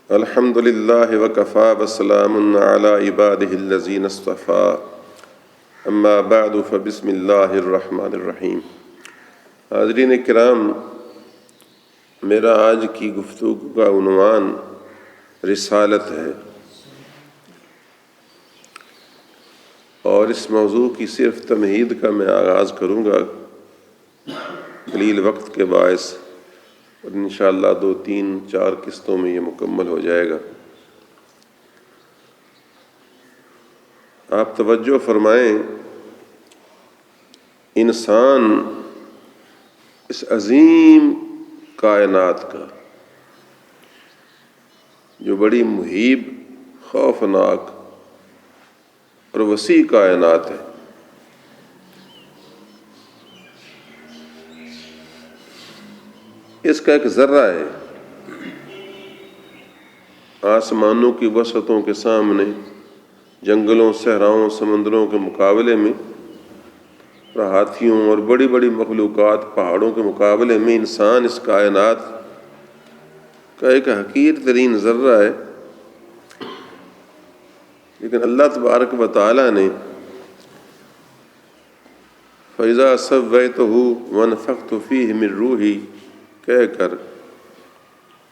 الحمد للہ وکفیٰ وسلام علی عبادہ الذین اصطفیٰ اما بعد فبسم اللہ الرحمن الرحیم۔ حاضرین کرام، میرا آج کی گفتگو کا عنوان رسالت ہے، اور اس موضوع کی صرف تمہید کا میں آغاز کروں گا قلیل وقت کے باعث، اور انشاءاللہ 2 3 4 قسطوں میں یہ مکمل ہو جائے گا۔ آپ توجہ فرمائیں، انسان اس عظیم کائنات کا جو بڑی مہیب، خوفناک اور وسیع کائنات ہے، اس کا ایک ذرہ ہے۔ آسمانوں کی وسعتوں کے سامنے، جنگلوں، صحراؤں، سمندروں کے مقابلے میں، ہاتھیوں اور بڑی بڑی مخلوقات، پہاڑوں کے مقابلے میں انسان اس کائنات کا ایک حقیر ترین ذرہ ہے۔ لیکن اللہ تبارک و تعالیٰ نے فَإِذَا سَوَّيْتُهُ وَنَفَخْتُ فِيهِ مِن رُوحِي کہہ کر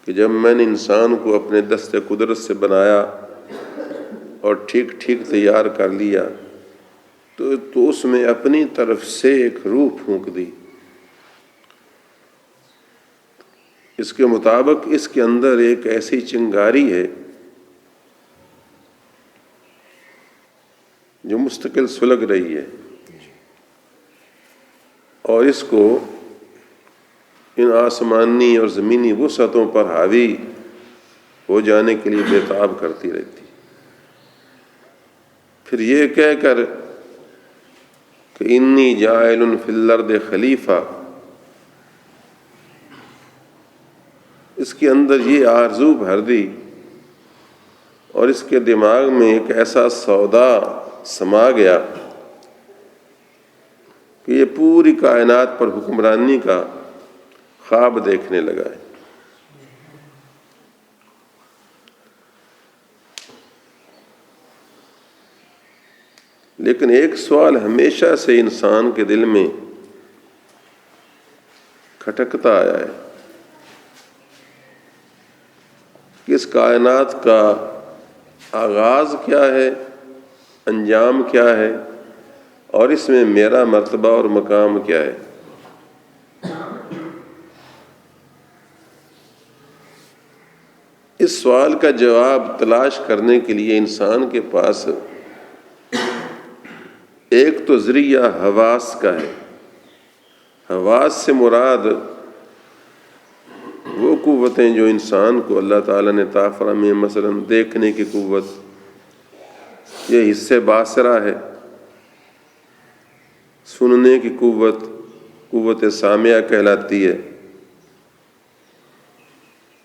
کہ جب میں نے انسان کو اپنے دست قدرت سے بنایا اور ٹھیک ٹھیک تیار کر لیا تو اس میں اپنی طرف سے ایک روح پھونک دی۔ اس کے مطابق اس کے اندر ایک ایسی چنگاری ہے جو مستقل سلگ رہی ہے، اور اس کو ان آسمانی اور زمینی وسعتوں پر حاوی ہو جانے کے لیے بےتاب کرتی رہتی، پھر یہ کہہ کر کہ انی جاعل فی الارض خلیفہ، اس کے اندر یہ آرزو بھر دی اور اس کے دماغ میں ایک ایسا سودا سما گیا کہ یہ پوری کائنات پر حکمرانی کا خواب دیکھنے لگا ہے۔ لیکن ایک سوال ہمیشہ سے انسان کے دل میں کھٹکتا آیا ہے کہ اس کائنات کا آغاز کیا ہے، انجام کیا ہے، اور اس میں میرا مرتبہ اور مقام کیا ہے۔ اس سوال کا جواب تلاش کرنے کے لیے انسان کے پاس ایک تو ذریعہ حواس کا ہے۔ حواس سے مراد وہ قوتیں جو انسان کو اللہ تعالیٰ نے عطا فرمائی ہیں، مثلا دیکھنے کی قوت، یہ حس باصرہ ہے، سننے کی قوت، قوت سامعہ کہلاتی ہے،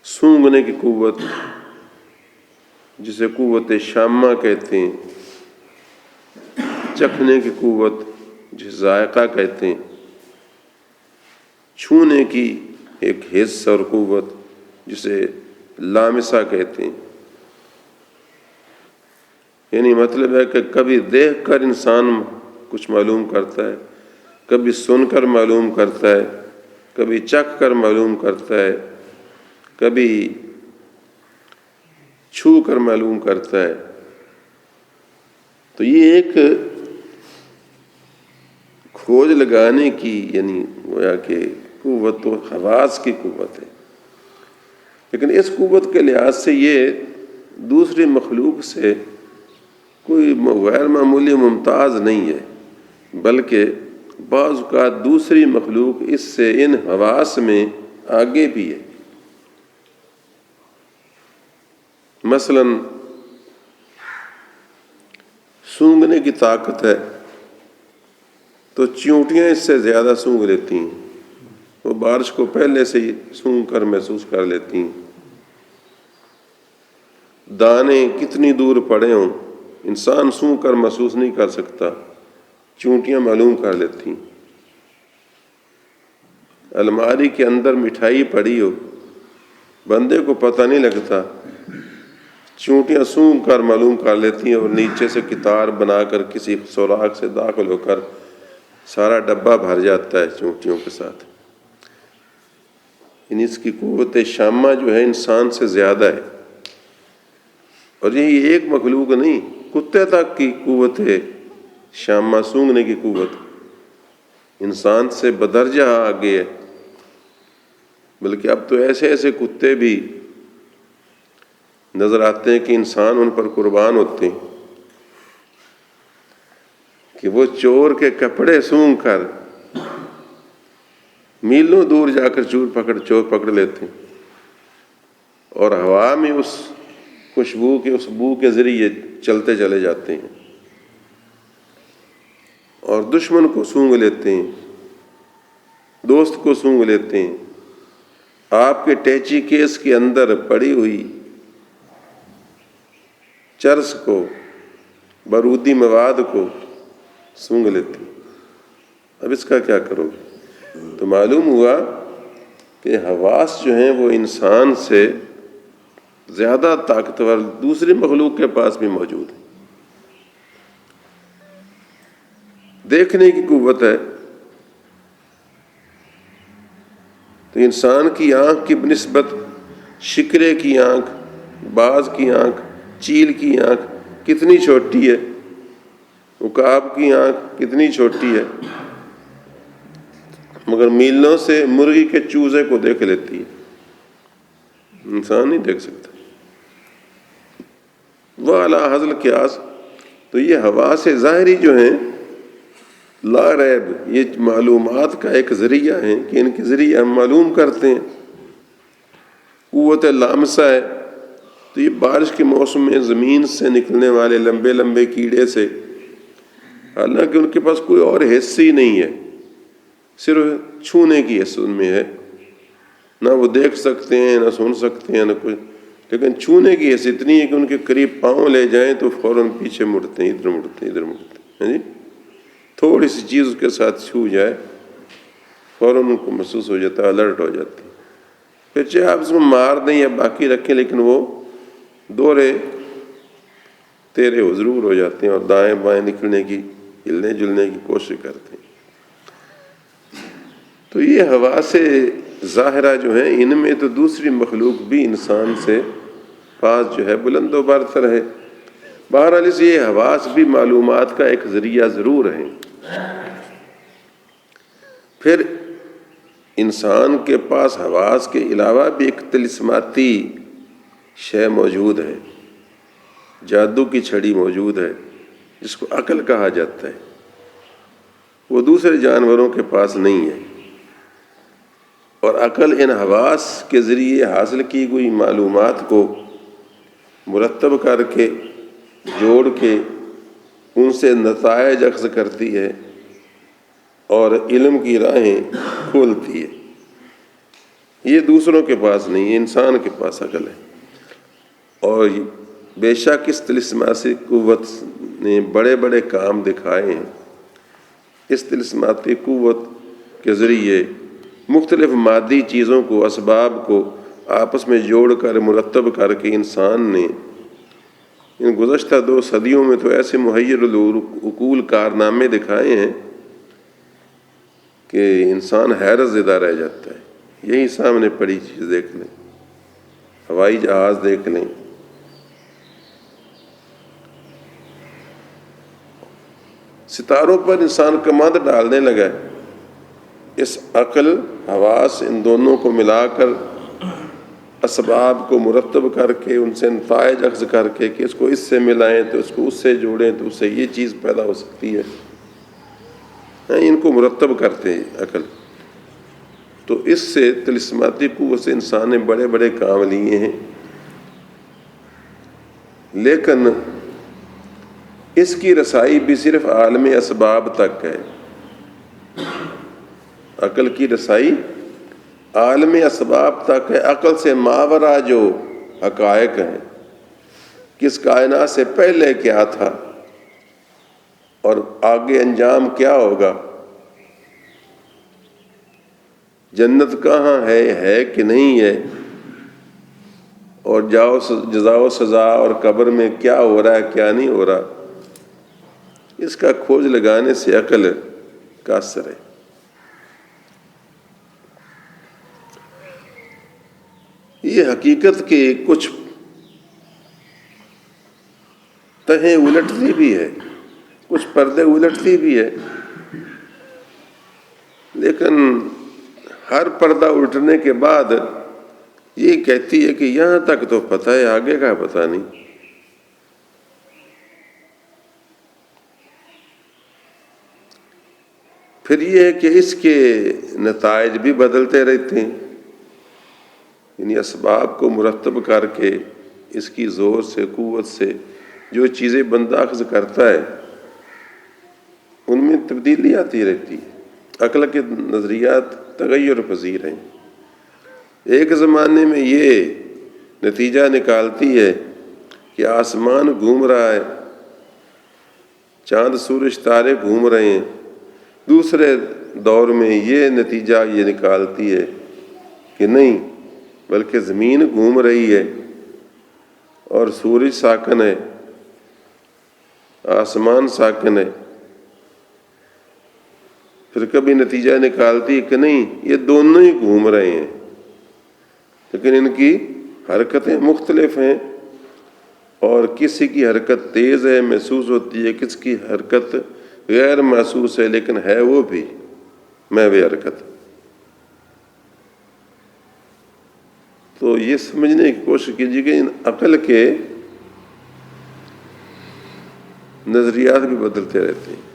سونگھنے کی قوت جسے قوت شامہ کہتے ہیں، چکھنے کی قوت جسے ذائقہ کہتے ہیں، چھونے کی ایک حس اور قوت جسے لامسہ کہتے ہیں۔ یعنی مطلب ہے کہ کبھی دیکھ کر انسان کچھ معلوم کرتا ہے، کبھی سن کر معلوم کرتا ہے، کبھی چکھ کر معلوم کرتا ہے، کبھی چھو کر معلوم کرتا ہے۔ تو یہ ایک کھوج لگانے کی، یعنی گویا کہ قوت و حواس کی قوت ہے۔ لیکن اس قوت کے لحاظ سے یہ دوسری مخلوق سے کوئی غیر معمولی ممتاز نہیں ہے، بلکہ بعض اوقات دوسری مخلوق اس سے ان حواس میں آگے بھی ہے۔ مثلا سونگھنے کی طاقت ہے تو چیونٹیاں اس سے زیادہ سونگھ لیتی ہیں، وہ بارش کو پہلے سے ہی سونگھ کر محسوس کر لیتی ہیں۔ دانے کتنی دور پڑے ہوں انسان سونگھ کر محسوس نہیں کر سکتا، چیونٹیاں معلوم کر لیتی ہیں۔ الماری کے اندر مٹھائی پڑی ہو، بندے کو پتہ نہیں لگتا چونٹیاں سونگھ کر معلوم کر لیتی ہیں اور نیچے سے کتار بنا کر کسی سوراخ سے داخل ہو کر سارا ڈبہ بھر جاتا ہے چونٹیوں کے ساتھ۔ یعنی اس کی قوت شامہ جو ہے انسان سے زیادہ ہے، اور یہی ایک مخلوق نہیں، کتے تک کی قوت ہے شامہ سونگھنے کی قوت انسان سے بدرجہ آگے ہے۔ بلکہ اب تو ایسے ایسے کتے بھی نظر آتے ہیں کہ انسان ان پر قربان ہوتے ہیں کہ وہ چور کے کپڑے سونگھ کر میلوں دور جا کر چور پکڑ لیتے ہیں، اور ہوا میں اس خوشبو کے اس بو کے ذریعے چلتے چلے جاتے ہیں اور دشمن کو سونگھ لیتے ہیں، دوست کو سونگھ لیتے ہیں، آپ کے ٹیچی کیس کے اندر پڑی ہوئی چرس کو، بارودی مواد کو سونگھ لیتے ہیں۔ اب اس کا کیا کرو گے؟ تو معلوم ہوا کہ حواس جو ہیں وہ انسان سے زیادہ طاقتور دوسری مخلوق کے پاس بھی موجود ہے۔ دیکھنے کی قوت ہے تو انسان کی آنکھ کی بنسبت شکرے کی آنکھ، باز کی آنکھ، چیل کی آنکھ کتنی چھوٹی ہے، عقاب کی آنکھ کتنی چھوٹی ہے، مگر میلوں سے مرغی کے چوزے کو دیکھ لیتی ہے، انسان نہیں دیکھ سکتا۔ وَعَلَىٰ حَذْفِ الْقِيَاسِ، تو یہ حواس ظاہری جو ہیں لا ریب، یہ معلومات کا ایک ذریعہ ہیں کہ ان کے ذریعے ہم معلوم کرتے ہیں۔ قوت لامسہ ہے تو یہ بارش کے موسم میں زمین سے نکلنے والے لمبے لمبے کیڑے سے، حالانکہ ان کے پاس کوئی اور حص ہی نہیں ہے، صرف چھونے کی حص ان میں ہے، نہ وہ دیکھ سکتے ہیں نہ سن سکتے ہیں نہ کچھ، لیکن چھونے کی حص اتنی ہے کہ ان کے قریب پاؤں لے جائیں تو فوراً پیچھے مڑتے ہیں، ادھر مڑتے ہیں ادھر مڑتے ہیں، جی تھوڑی سی چیز اس کے ساتھ چھو جائے فوراً ان کو محسوس ہو جاتا ہے، الرٹ ہو جاتی ہے۔ پھر چاہے آپ اس کو مار دیں یا باقی رکھیں، لیکن وہ دورے تیرے ضرور ہو جاتے ہیں اور دائیں بائیں نکلنے کی، ہلنے جلنے کی کوشش کرتے ہیں۔ تو یہ حواس ظاہرہ جو ہیں ان میں تو دوسری مخلوق بھی انسان سے پاس جو ہے بلند و برتر ہے۔ بہرحال اس یہ حواس بھی معلومات کا ایک ذریعہ ضرور ہیں۔ پھر انسان کے پاس حواس کے علاوہ بھی ایک طلسماتی شے موجود ہے، جادو کی چھڑی موجود ہے جس کو عقل کہا جاتا ہے، وہ دوسرے جانوروں کے پاس نہیں ہے، اور عقل ان حواس کے ذریعے حاصل کی گئی معلومات کو مرتب کر کے جوڑ کے ان سے نتائج اخذ کرتی ہے اور علم کی راہیں کھولتی ہے۔ یہ دوسروں کے پاس نہیں ہے، انسان کے پاس عقل ہے، اور بے شک اس طلسماتی قوت نے بڑے بڑے کام دکھائے ہیں۔ اس طلسماتی قوت کے ذریعے مختلف مادی چیزوں کو، اسباب کو آپس میں جوڑ کر مرتب کر کے انسان نے ان گزشتہ 2 صدیوں میں تو ایسے محیر العقول کارنامے دکھائے ہیں کہ انسان حیرت زدہ رہ جاتا ہے۔ یہی سامنے پڑی چیز دیکھ لیں، ہوائی جہاز دیکھ لیں، ستاروں پر انسان کمند ڈالنے لگا ہے۔ اس عقل، حواس، ان دونوں کو ملا کر اسباب کو مرتب کر کے ان سے نتائج اخذ کر کے کہ اس کو اس سے ملائیں تو اس کو اس سے جوڑیں تو اس سے یہ چیز پیدا ہو سکتی ہے، ان کو مرتب کرتے ہیں عقل۔ تو اس سے طلسماتی قوت سے انسان نے بڑے بڑے کام لیے ہیں، لیکن اس کی رسائی بھی صرف عالم اسباب تک ہے۔ عقل کی رسائی عالم اسباب تک ہے، عقل سے ماورا جو حقائق ہیں، کس کائنات سے پہلے کیا تھا اور آگے انجام کیا ہوگا، جنت کہاں ہے کہ نہیں ہے، اور جزا و سزا اور قبر میں کیا ہو رہا ہے کیا نہیں ہو رہا، اس کا کھوج لگانے سے عقل کا اثر ہے۔ یہ حقیقت کے کچھ تہیں الٹتی بھی ہے، کچھ پردے الٹتی بھی ہے، لیکن ہر پردہ الٹنے کے بعد یہ کہتی ہے کہ یہاں تک تو پتہ ہے، آگے کا پتہ نہیں۔ پھر یہ ہے کہ اس کے نتائج بھی بدلتے رہتے ہیں، یعنی اسباب کو مرتب کر کے اس کی زور سے قوت سے جو چیزیں بندہ اخذ کرتا ہے ان میں تبدیلی آتی رہتی ہے۔ عقل کے نظریات تغیر پذیر ہیں۔ ایک زمانے میں یہ نتیجہ نکالتی ہے کہ آسمان گھوم رہا ہے، چاند سورج تارے گھوم رہے ہیں، دوسرے دور میں یہ نتیجہ یہ نکالتی ہے کہ نہیں، بلکہ زمین گھوم رہی ہے اور سورج ساکن ہے، آسمان ساکن ہے۔ پھر کبھی نتیجہ نکالتی ہے کہ نہیں، یہ دونوں ہی گھوم رہے ہیں، لیکن ان کی حرکتیں مختلف ہیں، اور کسی کی حرکت تیز ہے محسوس ہوتی ہے، کسی کی حرکت غیر محسوس ہے لیکن ہے وہ بھی محو حرکت۔ تو یہ سمجھنے کی کوشش کیجیے کہ ان عقل کے نظریات بھی بدلتے رہتے ہیں۔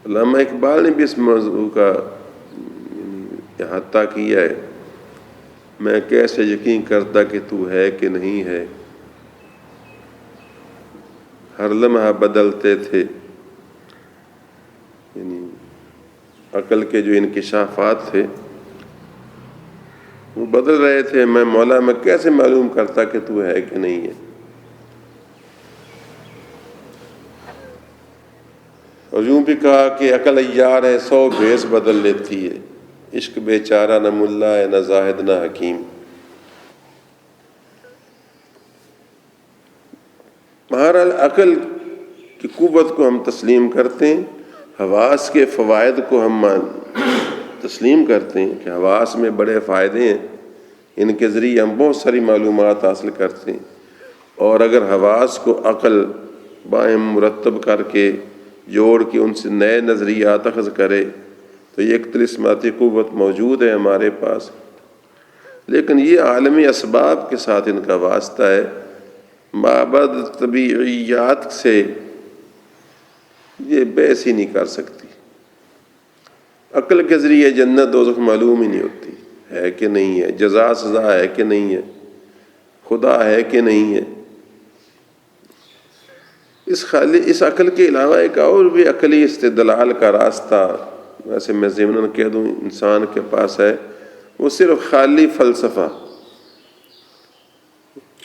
علامہ اقبال نے بھی اس موضوع کا احاطہ کیا ہے، میں کیسے یقین کرتا کہ تو ہے کہ نہیں ہے، ہر لمحہ بدلتے تھے، یعنی عقل کے جو انکشافات تھے وہ بدل رہے تھے، میں مولا میں کیسے معلوم کرتا کہ تو ہے کہ نہیں ہے۔ اور یوں بھی کہا کہ عقل عیار ہے، 100 بھیس بدل لیتی ہے، عشق بیچارہ نہ ملا ہے نہ زاہد نہ حکیم۔ بہرحال عقل کی قوت کو ہم تسلیم کرتے ہیں، حواس کے فوائد کو ہم تسلیم کرتے ہیں کہ حواس میں بڑے فائدے ہیں، ان کے ذریعے ہم بہت ساری معلومات حاصل کرتے ہیں، اور اگر حواس کو عقل باہم مرتب کر کے جوڑ کے ان سے نئے نظریات اخذ کرے تو یہ ایک طلسماتی قوت موجود ہے ہمارے پاس، لیکن یہ عالمی اسباب کے ساتھ ان کا واسطہ ہے، مابعد طبیعیات سے یہ بحث ہی نہیں کر سکتی۔ عقل کے ذریعے جنت دوزخ معلوم ہی نہیں ہوتی ہے کہ نہیں ہے، جزا سزا ہے کہ نہیں ہے، خدا ہے کہ نہیں ہے۔ اس عقل کے علاوہ ایک اور بھی عقلی استدلال کا راستہ، ویسے میں ضمناً کہہ دوں انسان کے پاس ہے، وہ صرف خالی فلسفہ،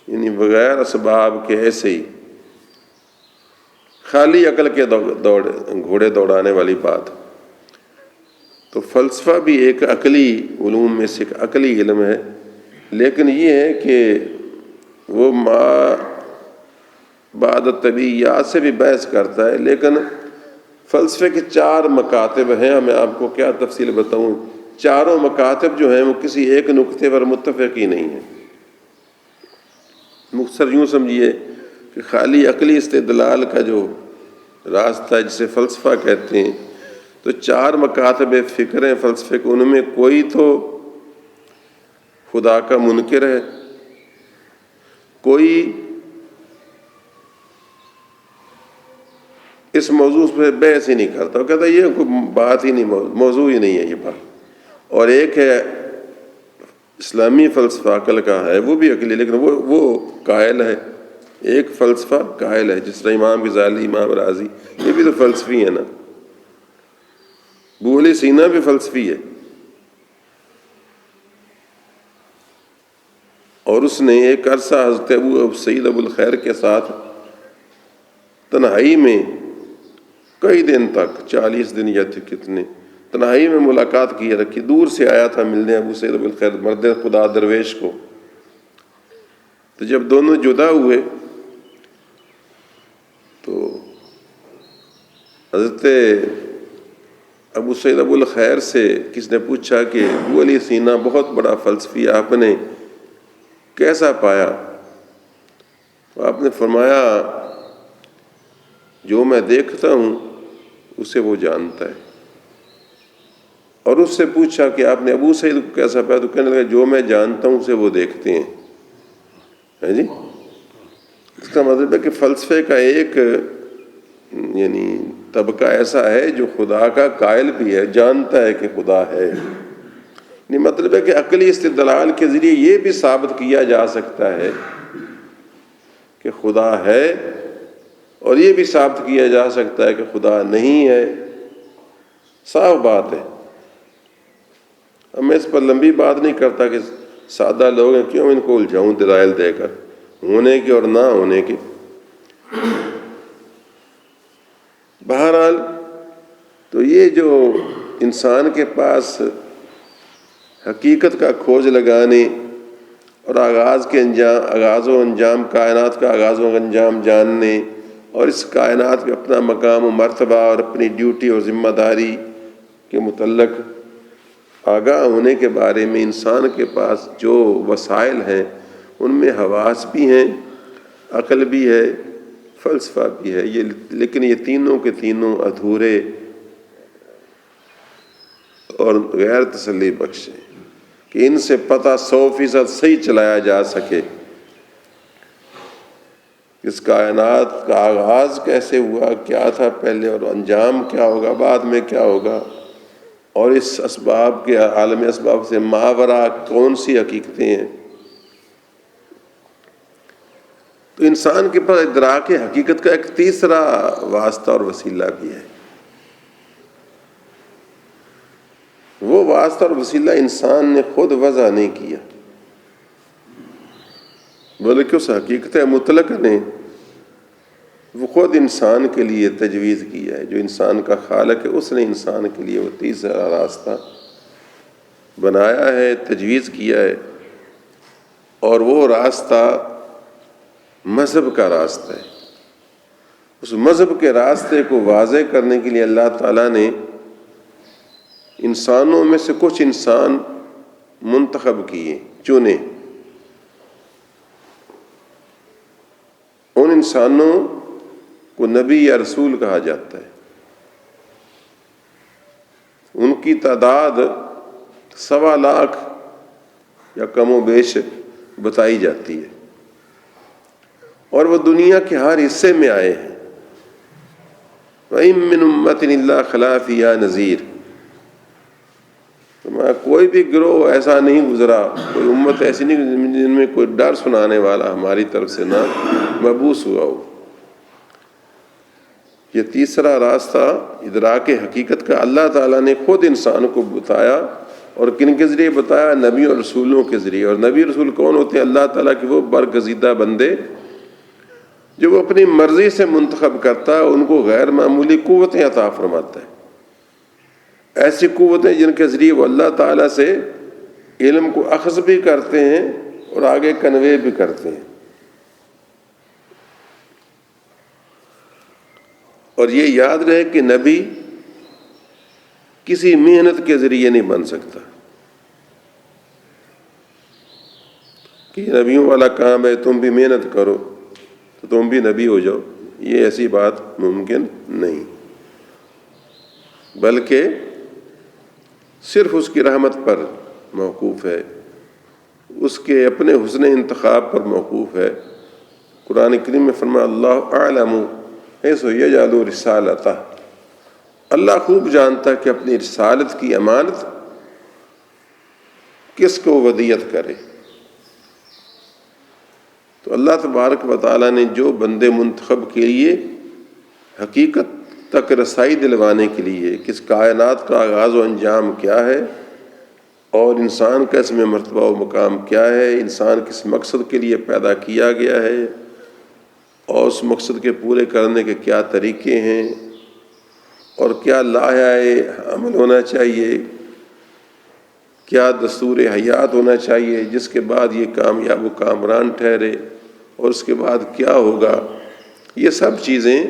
یعنی بغیر اسباب کے ایسے ہی خالی عقل کے گھوڑے دوڑانے والی بات۔ تو فلسفہ بھی ایک عقلی علوم میں سے ایک عقلی علم ہے، لیکن یہ ہے کہ وہ بعد طبیعیات سے بھی بحث کرتا ہے، لیکن فلسفے کے 4 مکاتب ہیں، میں آپ کو کیا تفصیل بتاؤں، چاروں مکاتب جو ہیں وہ کسی ایک نقطے پر متفق ہی نہیں ہیں۔ مختصر یوں سمجھیے کہ خالی عقلی استدلال کا جو راستہ ہے جسے فلسفہ کہتے ہیں، تو 4 مکاتب فکر ہیں فلسفے کو، ان میں کوئی تو خدا کا منکر ہے، کوئی اس موضوع پہ بحث ہی نہیں کرتا، وہ کہتا ہے یہ کوئی بات ہی نہیں، موضوع ہی نہیں ہے یہ بات، اور ایک ہے اسلامی فلسفہ عقل کا ہے، وہ بھی عقلی، لیکن وہ قائل ہے، ایک فلسفہ قائل ہے، جس طرح امام غزالی، امام رازی، یہ بھی تو فلسفی ہے نا، ابو علی سینا بھی فلسفی ہے، اور اس نے ایک عرصہ حضرت ابو سعید ابو الخیر کے ساتھ تنہائی میں کئی دن تک، 40 دن یا کتنے تنہائی میں ملاقات کیے رکھی، دور سے آیا تھا ملنے ابو سعید ابو الخیر مرد خدا درویش کو۔ تو جب دونوں جدا ہوئے تو حضرت ابو سعید ابو الخیر سے کس نے پوچھا کہ ابو علی سینا بہت بڑا فلسفی آپ نے کیسا پایا؟ تو آپ نے فرمایا جو میں دیکھتا ہوں اسے وہ جانتا ہے۔ اور اس سے پوچھا کہ آپ نے ابو سعید کو کیسا پایا؟ تو کہنے لگا جو میں جانتا ہوں اسے وہ دیکھتے ہیں۔ ہے جی، اس کا مطلب ہے کہ فلسفے کا ایک یعنی طبقہ ایسا ہے جو خدا کا قائل بھی ہے، جانتا ہے کہ خدا ہے۔ یعنی مطلب ہے کہ عقلی استدلال کے ذریعے یہ بھی ثابت کیا جا سکتا ہے کہ خدا ہے، اور یہ بھی ثابت کیا جا سکتا ہے کہ خدا نہیں ہے۔ صاف بات ہے۔ اب میں اس پر لمبی بات نہیں کرتا کہ سادہ لوگ ہیں کیوں ان کو الجھاؤں دلائل دے کر ہونے کے اور نہ ہونے کے۔ بہرحال تو یہ جو انسان کے پاس حقیقت کا کھوج لگانے اور آغاز و انجام کائنات کا آغاز و انجام جاننے، اور اس کائنات میں اپنا مقام و مرتبہ اور اپنی ڈیوٹی اور ذمہ داری کے متعلق آگاہ ہونے کے بارے میں انسان کے پاس جو وسائل ہیں ان میں حواس بھی ہیں، عقل بھی ہے، فلسفہ بھی ہے، لیکن یہ تینوں کے تینوں ادھورے اور غیر تسلی بخش ہیں کہ ان سے پتہ 100% صحیح چلایا جا سکے۔ اس کائنات کا آغاز کیسے ہوا، کیا تھا پہلے، اور انجام کیا ہوگا، بعد میں کیا ہوگا، اور اس اسباب کے عالم اسباب سے ماوراء کون سی حقیقتیں ہیں۔ تو انسان کے پاس ادراک حقیقت کا ایک تیسرا واسطہ اور وسیلہ بھی ہے۔ وہ واسطہ اور وسیلہ انسان نے خود وضع نہیں کیا، بلکہ اس حقیقت مطلق نے وہ خود انسان کے لیے تجویز کیا ہے۔ جو انسان کا خالق ہے اس نے انسان کے لیے وہ تیسرا راستہ بنایا ہے، تجویز کیا ہے، اور وہ راستہ مذہب کا راستہ ہے۔ اس مذہب کے راستے کو واضح کرنے کے لیے اللہ تعالیٰ نے انسانوں میں سے کچھ انسان منتخب کیے، چنے۔ ان انسانوں کو نبی یا رسول کہا جاتا ہے۔ ان کی تعداد 1.25 لاکھ یا کم و بیش بتائی جاتی ہے، اور وہ دنیا کے ہر حصے میں آئے ہیں۔ وَإِن مِّنْ أُمَّةٍ إِلَّا خَلَا فِيهَا نَذِيرٌ۔ کوئی بھی گروہ ایسا نہیں گزرا، کوئی امت ایسی نہیں جن میں کوئی ڈر سنانے والا ہماری طرف سے نہ مبعوث ہوا ہو۔ یہ تیسرا راستہ ادراک حقیقت کا اللہ تعالیٰ نے خود انسان کو بتایا، اور کن کے ذریعے بتایا؟ نبی اور رسولوں کے ذریعے۔ اور نبی رسول کون ہوتے ہیں؟ اللہ تعالیٰ کے وہ برگزیدہ بندے جو وہ اپنی مرضی سے منتخب کرتا ہے، ان کو غیر معمولی قوتیں عطا فرماتا ہے، ایسی قوتیں جن کے ذریعے وہ اللہ تعالیٰ سے علم کو اخذ بھی کرتے ہیں اور آگے کنوے بھی کرتے ہیں۔ اور یہ یاد رہے کہ نبی کسی محنت کے ذریعے نہیں بن سکتا کہ یہ نبیوں والا کام ہے، تم بھی محنت کرو تو تم بھی نبی ہو جاؤ، یہ ایسی بات ممکن نہیں، بلکہ صرف اس کی رحمت پر موقوف ہے، اس کے اپنے حسن انتخاب پر موقوف ہے۔ قرآن کریم میں فرمایا اللہ اعلم حیث یجعل رسالتہ، اللہ خوب جانتا ہے کہ اپنی رسالت کی امانت کس کو ودیعت کرے۔ تو اللہ تبارک و تعالیٰ نے جو بندے منتخب کیے حقیقت تک رسائی دلوانے کے لیے، کس کائنات کا آغاز و انجام کیا ہے، اور انسان کا اس میں مرتبہ و مقام کیا ہے، انسان کس مقصد کے لیے پیدا کیا گیا ہے، اور اس مقصد کے پورے کرنے کے کیا طریقے ہیں، اور کیا لائحہ عمل ہونا چاہیے، کیا دستور حیات ہونا چاہیے جس کے بعد یہ کامیاب و کامران ٹھہرے، اور اس کے بعد کیا ہوگا، یہ سب چیزیں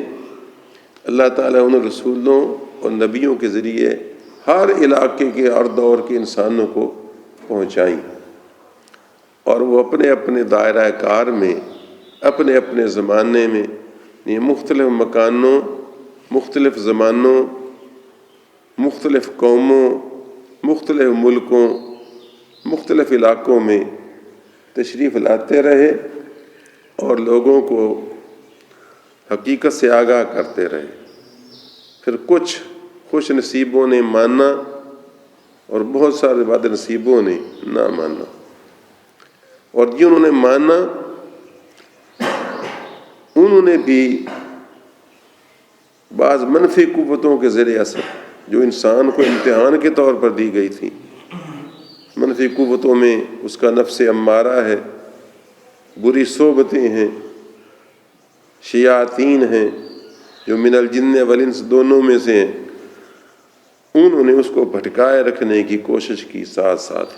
اللہ تعالیٰ ان رسولوں اور نبیوں کے ذریعے ہر علاقے کے اور دور کے انسانوں کو پہنچائیں، اور وہ اپنے اپنے دائرہ کار میں، اپنے اپنے زمانے میں، یہ مختلف مکانوں، مختلف زمانوں، مختلف قوموں، مختلف ملکوں، مختلف علاقوں میں تشریف لاتے رہے اور لوگوں کو حقیقت سے آگاہ کرتے رہے۔ پھر کچھ خوش نصیبوں نے مانا اور بہت سارے بد نصیبوں نے نہ مانا، اور جنہوں نے مانا انہوں نے بھی بعض منفی قوتوں کے زیر اثر جو انسان کو امتحان کے طور پر دی گئی تھی، منفی قوتوں میں اس کا نفس امارہ ہے، بری صحبتیں ہیں، شیاطین ہیں جو من الجن والانس دونوں میں سے ہیں، انہوں نے اس کو بھٹکائے رکھنے کی کوشش کی ساتھ ساتھ۔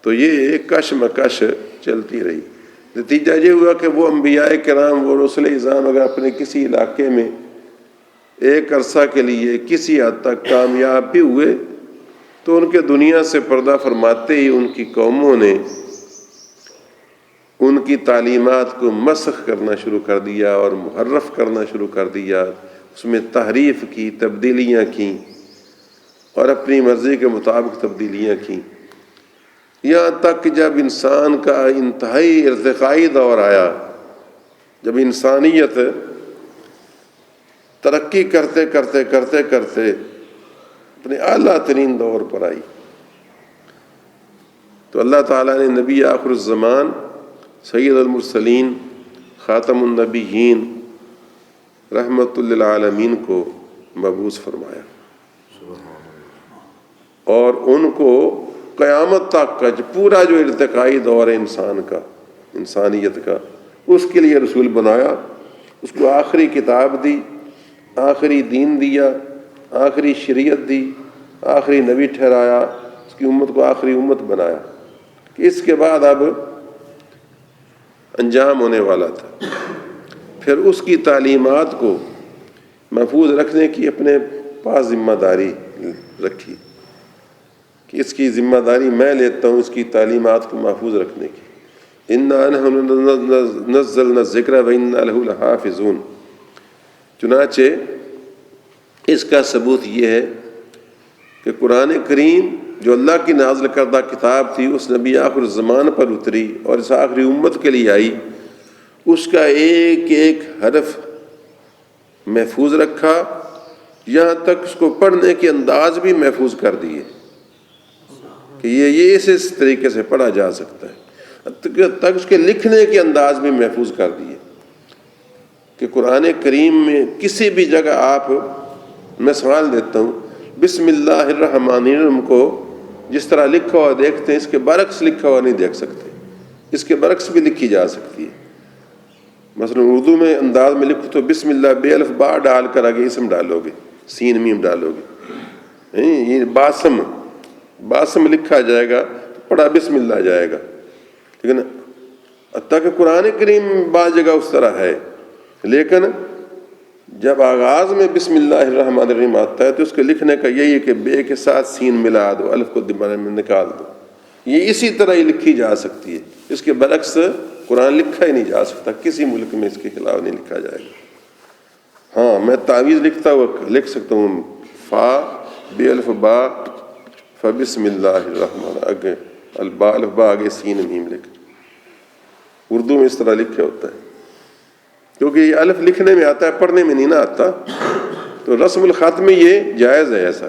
تو یہ کشمکش چلتی رہی۔ نتیجہ یہ ہوا کہ وہ انبیاء کرام، وہ رسول اعظام اگر اپنے کسی علاقے میں ایک عرصہ کے لیے کسی حد تک کامیاب بھی ہوئے تو ان کے دنیا سے پردہ فرماتے ہی ان کی قوموں نے ان کی تعلیمات کو مسخ کرنا شروع کر دیا اور محرف کرنا شروع کر دیا، اس میں تحریف کی، تبدیلیاں کیں اور اپنی مرضی کے مطابق تبدیلیاں کیں، یہاں تک کہ جب انسان کا انتہائی ارتقائی دور آیا، جب انسانیت ترقی کرتے کرتے کرتے کرتے اپنے اعلیٰ ترین دور پر آئی، تو اللہ تعالیٰ نے نبی آخر الزمان سید المرسلین خاتم النبیین رحمت للعالمین کو مبعوث فرمایا، اور ان کو قیامت تک کا پورا جو ارتقائی دور ہے انسان کا، انسانیت کا، اس کے لیے رسول بنایا، اس کو آخری کتاب دی، آخری دین دیا، آخری شریعت دی، آخری نبی ٹھہرایا، اس کی امت کو آخری امت بنایا کہ اس کے بعد اب انجام ہونے والا تھا۔ پھر اس کی تعلیمات کو محفوظ رکھنے کی اپنے پاس ذمہ داری رکھی کہ اس کی ذمہ داری میں لیتا ہوں، اس کی تعلیمات کو محفوظ رکھنے کی۔ اِنَّا نَحْنُ نَزَّلْنَا الذِّكْرَ وَإِنَّا لَهُ لَحَافِظُونَ۔ چنانچہ اس کا ثبوت یہ ہے کہ قرآن کریم جو اللہ کی نازل کردہ کتاب تھی، اس نبی آخر الزمان پر اتری اور اس آخری امت کے لیے آئی، اس کا ایک ایک حرف محفوظ رکھا، یہاں تک اس کو پڑھنے کے انداز بھی محفوظ کر دیے کہ یہ اس طریقے سے پڑھا جا سکتا ہے، تک اس کے لکھنے کے انداز بھی محفوظ کر دیے کہ قرآن کریم میں کسی بھی جگہ آپ، میں سوال دیتا ہوں، بسم اللہ الرحمن الرحیم کو جس طرح لکھا ہوا دیکھتے ہیں، اس کے برعکس لکھا ہوا نہیں دیکھ سکتے، اس کے برعکس بھی لکھی جا سکتی ہے۔ مثلا اردو میں انداز میں لکھو تو بسم اللہ بے الف با ڈال کر آگے اسم ڈالو گے، سین میم ڈالو گے، یہ باسم لکھا جائے گا، پڑھا بسم اللہ جائے گا، لیکن حتیٰ کہ قرآن کریم بعض جگہ اس طرح ہے، لیکن جب آغاز میں بسم اللہ الرحمن الرحیم آتا ہے تو اس کے لکھنے کا یہی ہے کہ بے کے ساتھ سین ملا دو، الف کو دماغ میں نکال دو، یہ اسی طرح ہی لکھی جا سکتی ہے، اس کے برعکس قرآن لکھا ہی نہیں جا سکتا، کسی ملک میں اس کے خلاف نہیں لکھا جائے گا۔ ہاں میں تعویذ لکھتا ہوا لکھ سکتا ہوں، فا بے الف با فبسم اللہ الرحمن، آگے البا الف با آگے سین میم لکھ، اردو میں اس طرح لکھا ہوتا ہے، کیونکہ یہ الف لکھنے میں آتا ہے، پڑھنے میں نہیں نہ آتا، تو رسم الخط میں یہ جائز ہے ایسا،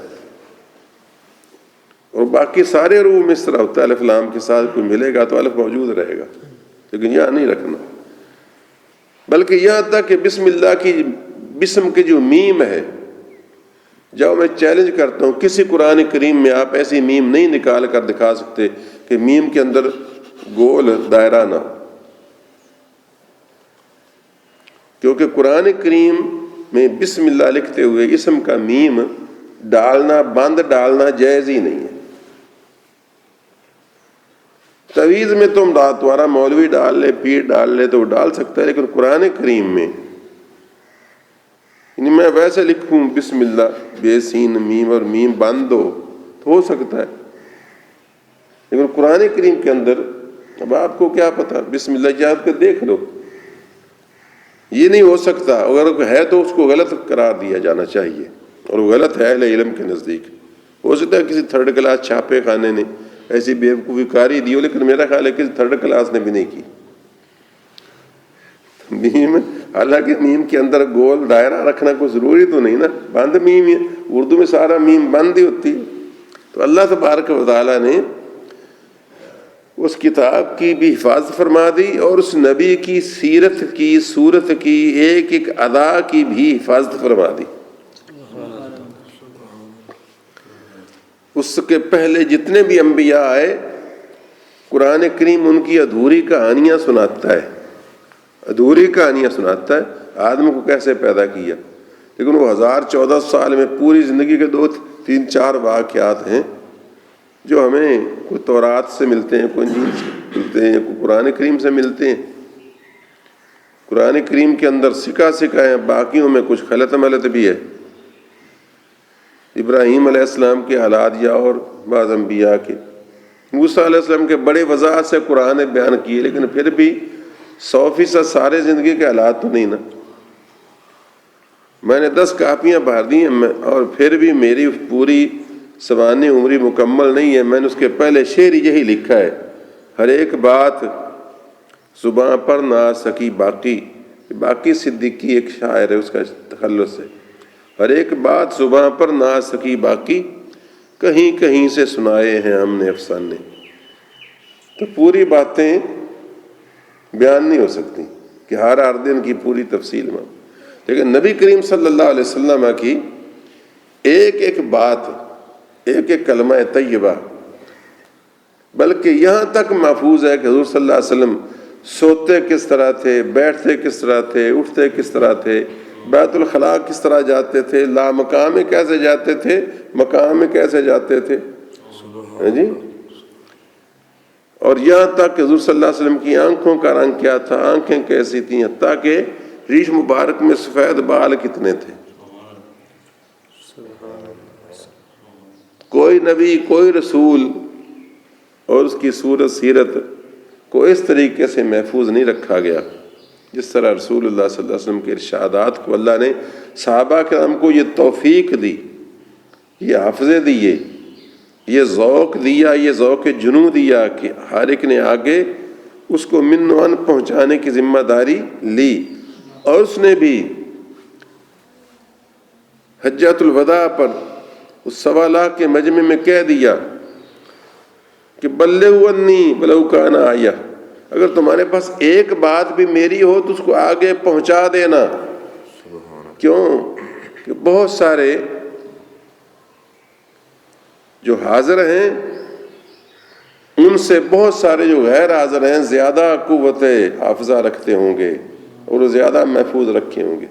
اور باقی سارے حروف میں اس طرح ہوتا ہے، الف لام کے ساتھ کوئی ملے گا تو الف موجود رہے گا، لیکن یہاں نہیں رکھنا، بلکہ یہاں تک کہ بسم اللہ کی بسم کی جو میم ہے، جب میں چیلنج کرتا ہوں کسی قرآن کریم میں آپ ایسی میم نہیں نکال کر دکھا سکتے کہ میم کے اندر گول دائرہ نہ ہو، کیونکہ قرآن کریم میں بسم اللہ لکھتے ہوئے اسم کا میم ڈالنا، بند ڈالنا جائز ہی نہیں ہے۔ تعویذ میں تم تمہارا مولوی ڈال لے، پیر ڈال لے تو وہ ڈال سکتا ہے، لیکن قرآن کریم میں یعنی میں ویسے لکھوں بسم اللہ بے سین میم اور میم بند ہو سکتا ہے، لیکن قرآن کریم کے اندر اب آپ کو کیا پتا، بسم اللہ یاد کر دیکھ لو، یہ نہیں ہو سکتا۔ اگر ہے تو اس کو غلط قرار دیا جانا چاہیے، اور وہ غلط ہے اہل علم کے نزدیک۔ ہو سکتا ہے کسی تھرڈ کلاس چھاپے خانے نے ایسی بیوقوفی کاری دی ہو، لیکن میرا خیال ہے کسی تھرڈ کلاس نے بھی نہیں کی۔ میم، حالانکہ میم کے اندر گول دائرہ رکھنا کوئی ضروری تو نہیں نا، بند میم ہے، اردو میں سارا میم بند ہی ہوتی ہے۔ تو اللہ تبارک و تعالیٰ نے اس کتاب کی بھی حفاظت فرما دی، اور اس نبی کی سیرت کی، صورت کی، ایک ایک ادا کی بھی حفاظت فرما دی۔ اس کے پہلے جتنے بھی انبیاء آئے، قرآن کریم ان کی ادھوری کہانیاں سناتا ہے، ادھوری کہانیاں سناتا ہے، آدم کو کیسے پیدا کیا، لیکن وہ 1400 سال میں پوری زندگی کے 2-3-4 واقعات ہیں جو ہمیں کوئی تورات سے ملتے ہیں، کوئی انجیل سے ملتے ہیں، کوئی قرآن کریم سے ملتے ہیں۔ قرآن کریم کے اندر سکا ہے، باقیوں میں کچھ غلط ملت بھی ہے۔ ابراہیم علیہ السلام کے حالات یا اور بعض انبیاء کے، موسیٰ علیہ السلام کے بڑے وضاحت سے قرآن نے بیان کیے، لیکن پھر بھی 100% سارے زندگی کے حالات تو نہیں نا۔ میں نے 10 کاپیاں بھر دی ہیں، اور پھر بھی میری پوری سوانح عمری مکمل نہیں ہے۔ میں نے اس کے پہلے شعر یہی لکھا ہے، ہر ایک بات زباں پر نہ آ سکی باقی، باقی صدیقی ایک شاعر ہے، اس کا تخلص ہے، ہر ایک بات زباں پر نہ آ سکی باقی، کہیں کہیں سے سنائے ہیں ہم نے افسانے۔ تو پوری باتیں بیان نہیں ہو سکتی کہ ہر دن کی پوری تفصیل میں، لیکن نبی کریم صلی اللہ علیہ وسلم کی ایک ایک بات، ایک ایک کلمہ طیبہ، بلکہ یہاں تک محفوظ ہے کہ حضور صلی اللہ علیہ وسلم سوتے کس طرح تھے، بیٹھتے کس طرح تھے، اٹھتے کس طرح تھے، بیت الخلاء کس طرح جاتے تھے، لا مقام میں کیسے جاتے تھے، مقام میں کیسے جاتے تھے، جی۔ اور یہاں تک کہ حضور صلی اللہ علیہ وسلم کی آنکھوں کا رنگ کیا تھا، آنکھیں کیسی تھیں، حتیٰ کہ ریش مبارک میں سفید بال کتنے تھے۔ کوئی نبی، کوئی رسول اور اس کی صورت سیرت کو اس طریقے سے محفوظ نہیں رکھا گیا جس طرح رسول اللہ صلی اللہ علیہ وسلم کے ارشادات کو اللہ نے صحابہ کرام کو یہ توفیق دی، یہ حافظے دیے، یہ ذوق دیا، یہ ذوق جنوں دیا کہ ہر ایک نے آگے اس کو من و عن پہنچانے کی ذمہ داری لی۔ اور اس نے بھی حجۃ الوداع پر اس 1.25 لاکھ کے مجمع میں کہہ دیا کہ بلغوا انی ولو کان آیہ، اگر تمہارے پاس ایک بات بھی میری ہو تو اس کو آگے پہنچا دینا۔ کیوں کہ بہت سارے جو حاضر ہیں ان سے بہت سارے جو غیر حاضر ہیں زیادہ قوت حافظہ رکھتے ہوں گے، اور وہ زیادہ محفوظ رکھیں گے۔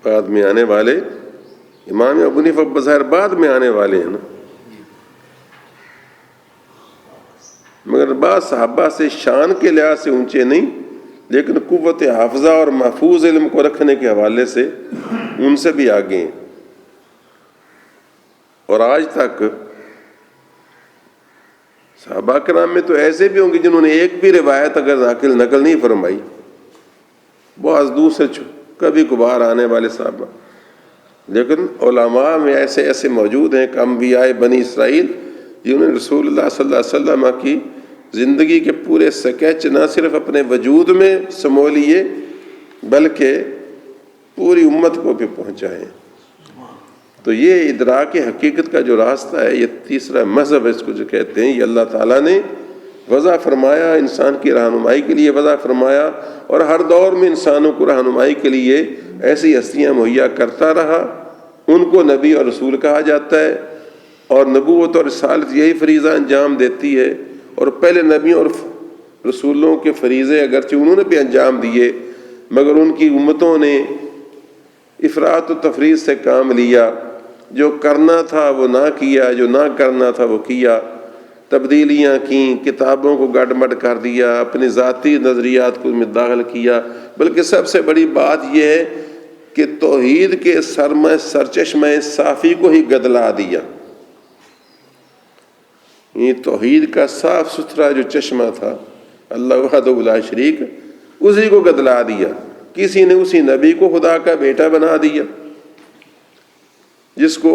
بعد میں آنے والے امام ابو حنیفہ بظاہر بعد میں آنے والے ہیں نا، مگر بعض صحابہ سے شان کے لحاظ سے اونچے نہیں، لیکن قوت حافظہ اور محفوظ علم کو رکھنے کے حوالے سے ان سے بھی آگے ہیں۔ اور آج تک صحابہ کرام میں تو ایسے بھی ہوں گے جنہوں نے ایک بھی روایت اگر نقل نہیں فرمائی، بعض دوسرے کبھی کبھار آنے والے صحابہ، لیکن علماء میں ایسے موجود ہیں کہ انبیاء بنی اسرائیل جنہوں نے رسول اللہ صلی اللہ علیہ وسلم کی زندگی کے پورے سکیچ نہ صرف اپنے وجود میں سمو لیے بلکہ پوری امت کو بھی پہنچائے۔ تو یہ ادراک حقیقت کا جو راستہ ہے، یہ تیسرا مذہب ہے اس کو جو کہتے ہیں، یہ اللہ تعالیٰ نے وضع فرمایا، انسان کی رہنمائی کے لیے وضع فرمایا، اور ہر دور میں انسانوں کو رہنمائی کے لیے ایسی ہستیاں مہیا کرتا رہا، ان کو نبی اور رسول کہا جاتا ہے، اور نبوت اور رسالت یہی فریضہ انجام دیتی ہے، اور پہلے نبیوں اور رسولوں کے فریضے اگرچہ انہوں نے بھی انجام دیے، مگر ان کی امتوں نے افراط و تفریط سے کام لیا، جو کرنا تھا وہ نہ کیا، جو نہ کرنا تھا وہ کیا، تبدیلیاں کیں، کتابوں کو گڈ مڈ کر دیا، اپنے ذاتی نظریات کو میں داخل کیا۔ بلکہ سب سے بڑی بات یہ ہے کہ توحید کے سرچشمہ صافی کو ہی گدلا دیا۔ یہ توحید کا صاف ستھرا جو چشمہ تھا، اللہ وحدہ لا شریک، اسی کو گدلا دیا۔ کسی نے اسی نبی کو خدا کا بیٹا بنا دیا جس کو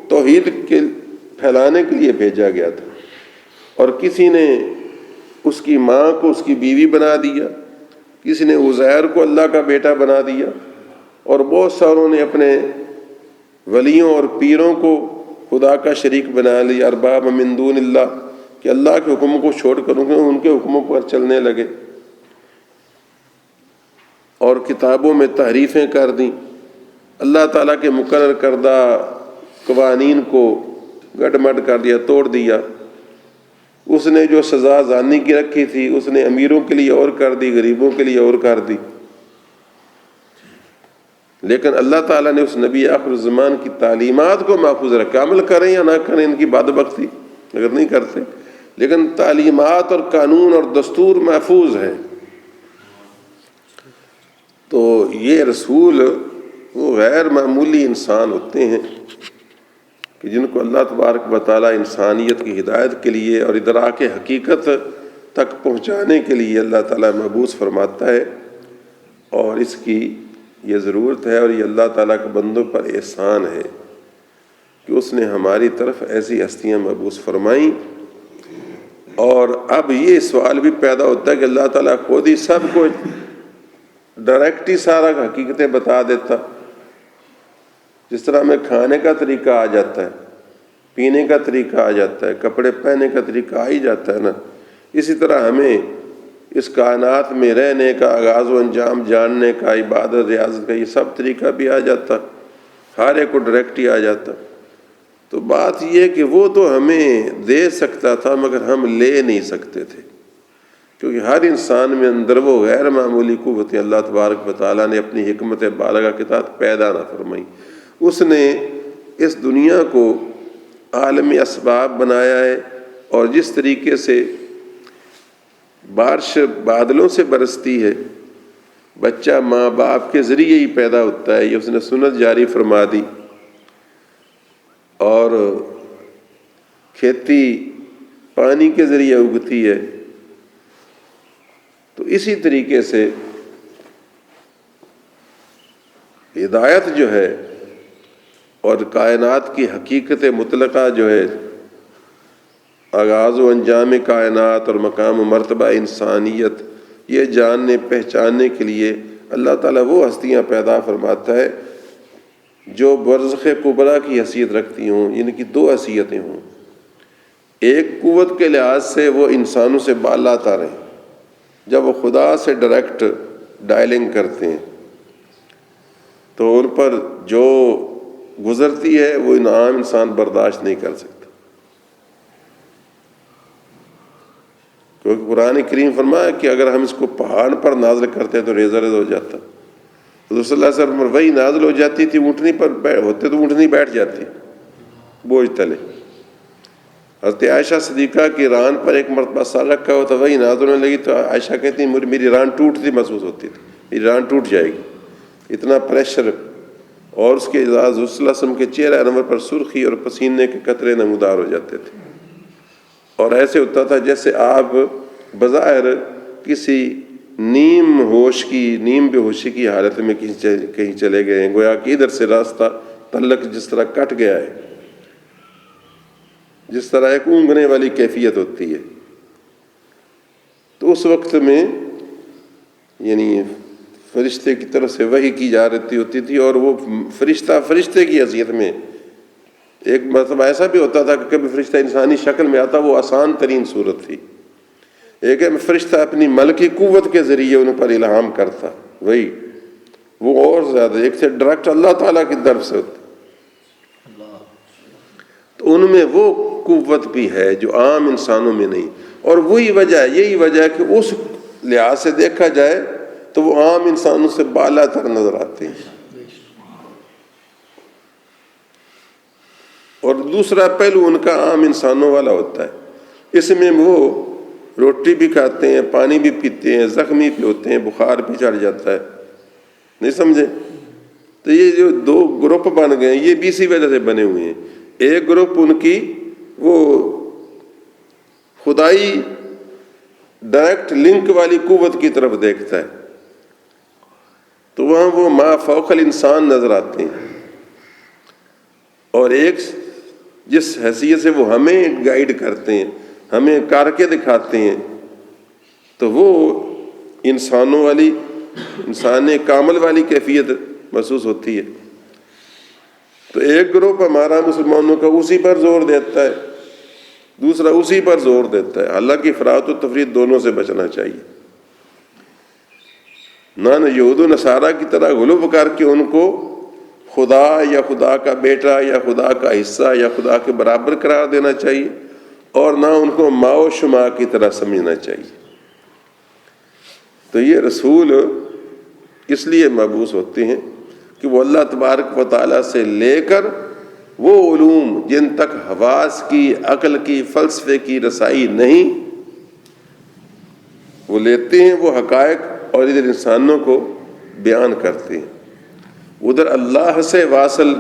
توحید کے پھیلانے کے لیے بھیجا گیا تھا، اور کسی نے اس کی ماں کو اس کی بیوی بنا دیا، کسی نے عزیر کو اللہ کا بیٹا بنا دیا، اور بہت ساروں نے اپنے ولیوں اور پیروں کو خدا کا شریک بنا لیا، ارباب من دون اللہ، کہ اللہ کے حکم کو چھوڑ کر ان کے حکموں پر چلنے لگے، اور کتابوں میں تحریفیں کر دیں، اللہ تعالیٰ کے مقرر کردہ قوانین کو گڈ مڈ کر دیا، توڑ دیا۔ اس نے جو سزا زانی کی رکھی تھی اس نے امیروں کے لیے اور کر دی، غریبوں کے لیے اور کر دی۔ لیکن اللہ تعالیٰ نے اس نبی آخر الزمان کی تعلیمات کو محفوظ رکھا، عمل کریں یا نہ کریں ان کی بدبختی اگر نہیں کرتے، لیکن تعلیمات اور قانون اور دستور محفوظ ہیں۔ تو یہ رسول وہ غیر معمولی انسان ہوتے ہیں کہ جن کو اللہ تبارک و تعالیٰ انسانیت کی ہدایت کے لیے اور ادراک حقیقت تک پہنچانے کے لیے اللہ تعالیٰ مبعوث فرماتا ہے، اور اس کی یہ ضرورت ہے، اور یہ اللہ تعالیٰ کے بندوں پر احسان ہے کہ اس نے ہماری طرف ایسی ہستیاں مبعوث فرمائیں۔ اور اب یہ سوال بھی پیدا ہوتا ہے کہ اللہ تعالیٰ خود ہی سب کو ڈائریکٹ ہی سارا حقیقتیں بتا دیتا، جس طرح ہمیں کھانے کا طریقہ آ جاتا ہے، پینے کا طریقہ آ جاتا ہے، کپڑے پہننے کا طریقہ آ ہی جاتا ہے نا، اسی طرح ہمیں اس کائنات میں رہنے کا آغاز و انجام جاننے کا، عبادت ریاضت کا، یہ سب طریقہ بھی آ جاتا، ہر ایک کو ڈائریکٹ ہی آ جاتا۔ تو بات یہ ہے کہ وہ تو ہمیں دے سکتا تھا مگر ہم لے نہیں سکتے تھے، کیونکہ ہر انسان میں اندر وہ غیر معمولی قوتیں اللہ تبارک و تعالیٰ نے اپنی حکمت بالغہ کے تحت پیدا نہ فرمائی۔ اس نے اس دنیا کو عالم اسباب بنایا ہے، اور جس طریقے سے بارش بادلوں سے برستی ہے، بچہ ماں باپ کے ذریعے ہی پیدا ہوتا ہے، یہ اس نے سنت جاری فرما دی، اور کھیتی پانی کے ذریعے اگتی ہے۔ تو اسی طریقے سے ہدایت جو ہے اور کائنات کی حقیقت مطلقہ جو ہے، آغاز و انجام کائنات اور مقام و مرتبہ انسانیت، یہ جاننے پہچاننے کے لیے اللہ تعالیٰ وہ ہستیاں پیدا فرماتا ہے جو برزخ کبریٰ کی حیثیت رکھتی ہوں، ان کی دو حیثیتیں ہوں۔ ایک قوت کے لحاظ سے وہ انسانوں سے بالا تر ہیں، جب وہ خدا سے ڈائریکٹ ڈائلنگ کرتے ہیں تو ان پر جو گزرتی ہے وہ عام انسان برداشت نہیں کر سکتا، کیونکہ قرآن کریم فرمایا کہ اگر ہم اس کو پہاڑ پر نازل کرتے تو ریزہ ریز ہو جاتا۔ تو صلی اللہ علیہ وسلم وہی نازل ہو جاتی تھی، اونٹنی پر ہوتے تو اونٹنی بیٹھ جاتی بوجھ تلے۔ حضرت عائشہ صدیقہ کی ران پر ایک مرتبہ سر رکھا ہوا تھا، وہی نازل ہونے لگی تو عائشہ کہتی میری ران ٹوٹتی محسوس ہوتی تھی، میری ران ٹوٹ جائے گی، اتنا پریشر۔ اور اس کے اعزاز صلی اللہ علیہ وسلم کے چہرہ انور پر سرخی اور پسینے کے قطرے نمودار ہو جاتے تھے، اور ایسے ہوتا تھا جیسے آپ بظاہر کسی نیم بے ہوشی کی حالت میں کہیں چلے گئے ہیں، گویا کہ ادھر سے راستہ تعلق جس طرح کٹ گیا ہے، جس طرح ایک اونگنے والی کیفیت ہوتی ہے۔ تو اس وقت میں یعنی فرشتے کی طرف سے وحی کی جا رہی ہوتی تھی، اور وہ فرشتے کی حیثیت میں ایک مرتبہ ایسا بھی ہوتا تھا کہ کبھی فرشتہ انسانی شکل میں آتا، وہ آسان ترین صورت تھی۔ ایک ہے فرشتہ اپنی ملکی قوت کے ذریعے ان پر الہام کرتا، وہی وہ اور زیادہ ایک سے ڈائریکٹ اللہ تعالیٰ کی طرف سے ہوتا۔ تو ان میں وہ قوت بھی ہے جو عام انسانوں میں نہیں۔ اور وہی وجہ ہے، یہی وجہ ہے کہ اس لحاظ سے دیکھا جائے تو وہ عام انسانوں سے بالا تر نظر آتے ہیں۔ اور دوسرا پہلو ان کا عام انسانوں والا ہوتا ہے، اس میں وہ روٹی بھی کھاتے ہیں، پانی بھی پیتے ہیں، زخمی بھی ہوتے ہیں، بخار بھی چڑھ جاتا ہے، نہیں سمجھے؟ تو یہ جو دو گروپ بن گئے ہیں یہ بھی اسی وجہ سے بنے ہوئے ہیں۔ ایک گروپ ان کی وہ خدائی ڈائریکٹ لنک والی قوت کی طرف دیکھتا ہے، تو وہاں وہ ما فوق الانسان نظر آتے ہیں، اور ایک جس حیثیت سے وہ ہمیں گائیڈ کرتے ہیں، ہمیں کر کے دکھاتے ہیں، تو وہ انسانوں والی، انسان کامل والی کیفیت محسوس ہوتی ہے۔ تو ایک گروپ ہمارا مسلمانوں کا اسی پر زور دیتا ہے، دوسرا اسی پر زور دیتا ہے۔ حالانکہ افراط و تفریط دونوں سے بچنا چاہیے، نہ یہود و نصارہ کی طرح غلو کر کے ان کو خدا یا خدا کا بیٹا یا خدا کا حصہ یا خدا کے برابر قرار دینا چاہیے، اور نہ ان کو ماء و شماع کی طرح سمجھنا چاہیے۔ تو یہ رسول اس لیے مبعوث ہوتے ہیں کہ وہ اللہ تبارک و تعالیٰ سے لے کر وہ علوم جن تک حواس کی، عقل کی، فلسفے کی رسائی نہیں، وہ لیتے ہیں وہ حقائق اور ادھر انسانوں کو بیان کرتے ہیں۔ ادھر اللہ سے واصل،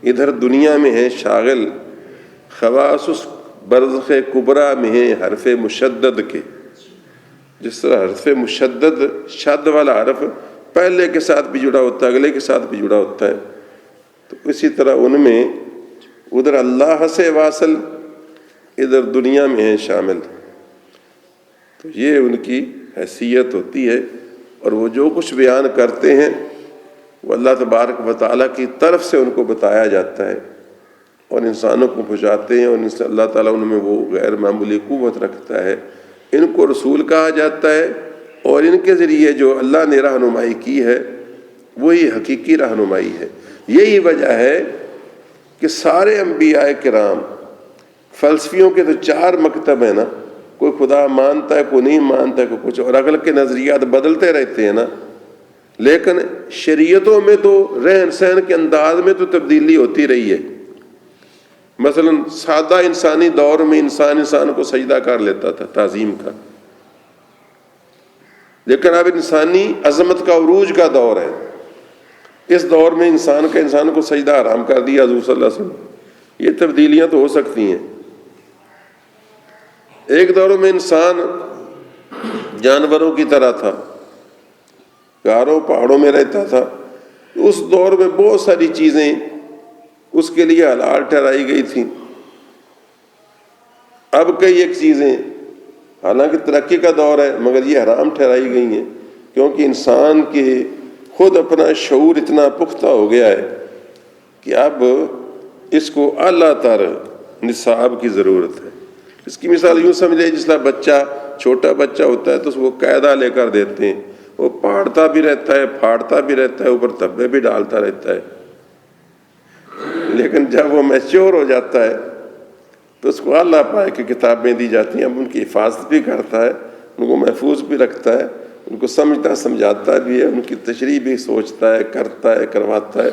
ادھر دنیا میں ہیں شاغل، خواص اس برزخ کبریٰ میں ہیں حرف مشدد کے۔ جس طرح حرف مشدد شد والا حرف پہلے کے ساتھ بھی جڑا ہوتا ہے، اگلے کے ساتھ بھی جڑا ہوتا ہے، تو اسی طرح ان میں ادھر اللہ سے واصل، ادھر دنیا میں ہیں شامل۔ تو یہ ان کی حیثیت ہوتی ہے، اور وہ جو کچھ بیان کرتے ہیں وہ اللہ تبارک و تعالیٰ کی طرف سے ان کو بتایا جاتا ہے، اور انسانوں کو پہنچاتے ہیں، اور ان سے اللہ تعالیٰ ان میں وہ غیر معمولی قوت رکھتا ہے۔ ان کو رسول کہا جاتا ہے، اور ان کے ذریعے جو اللہ نے رہنمائی کی ہے وہی حقیقی رہنمائی ہے۔ یہی وجہ ہے کہ سارے انبیاء کرام، فلسفیوں کے تو چار مکتب ہیں نا، کوئی خدا مانتا ہے، کوئی نہیں مانتا ہے، کوئی کچھ، اور عقل کے نظریات بدلتے رہتے ہیں نا، لیکن شریعتوں میں تو رہن سہن کے انداز میں تو تبدیلی ہوتی رہی ہے۔ مثلا سادہ انسانی دور میں انسان کو سجدہ کر لیتا تھا تعظیم کا، لیکن اب انسانی عظمت کا عروج کا دور ہے، اس دور میں انسان کو سجدہ حرام کر دیا حضور صلی اللہ علیہ وسلم۔ یہ تبدیلیاں تو ہو سکتی ہیں۔ ایک دور میں انسان جانوروں کی طرح تھا، غاروں پہاڑوں میں رہتا تھا، اس دور میں بہت ساری چیزیں اس کے لیے حلال ٹھہرائی گئی تھیں۔ اب کئی ایک چیزیں حالانکہ ترقی کا دور ہے مگر یہ حرام ٹھہرائی گئی ہیں، کیونکہ انسان کے خود اپنا شعور اتنا پختہ ہو گیا ہے کہ اب اس کو اعلیٰ تر نصاب کی ضرورت ہے۔ اس کی مثال یوں سمجھ لیں، جس طرح بچہ، چھوٹا بچہ ہوتا ہے تو اس کو قاعدہ لے کر دیتے ہیں، وہ پاڑتا بھی رہتا ہے، پھاڑتا بھی رہتا ہے، اوپر تھبے بھی ڈالتا رہتا ہے، لیکن جب وہ میچور ہو جاتا ہے تو اس کو اللہ پائے کہ کتابیں دی جاتی ہیں، اب ان کی حفاظت بھی کرتا ہے، ان کو محفوظ بھی رکھتا ہے، ان کو سمجھتا سمجھاتا بھی ہے، ان کی تشریح بھی سوچتا ہے، کرتا ہے، کرواتا ہے۔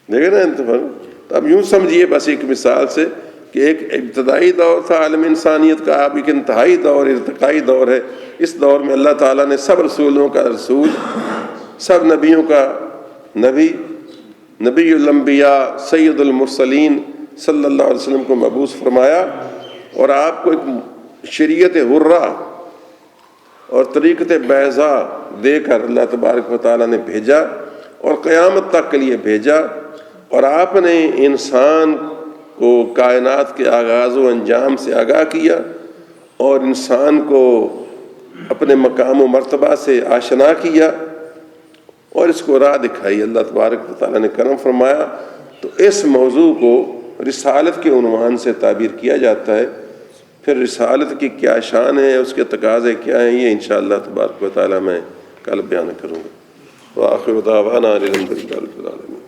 دیکھیں نا، تو اب یوں سمجھیے بس ایک مثال سے کہ ایک ابتدائی دور تھا عالم انسانیت کا، اب ایک انتہائی دور، ارتقائی دور ہے۔ اس دور میں اللہ تعالیٰ نے سب رسولوں کا رسول، سب نبیوں کا نبی، نبی الانبیاء سید المرسلین صلی اللہ علیہ وسلم کو مبعوث فرمایا، اور آپ کو ایک شریعت حرہ اور طریقت بیضاء دے کر اللہ تبارک و تعالیٰ نے بھیجا، اور قیامت تک کے لیے بھیجا، اور آپ نے انسان کو کائنات کے آغاز و انجام سے آگاہ کیا، اور انسان کو اپنے مقام و مرتبہ سے آشنا کیا، اور اس کو راہ دکھائی۔ اللہ تبارک و تعالیٰ نے کرم فرمایا، تو اس موضوع کو رسالت کے عنوان سے تعبیر کیا جاتا ہے۔ پھر رسالت کی کیا شان ہے، اس کے تقاضے کیا ہیں، یہ انشاءاللہ تبارک و تعالیٰ میں کل بیان کروں گا۔ وآخر دعوانا الحمد للہ رب العالمین۔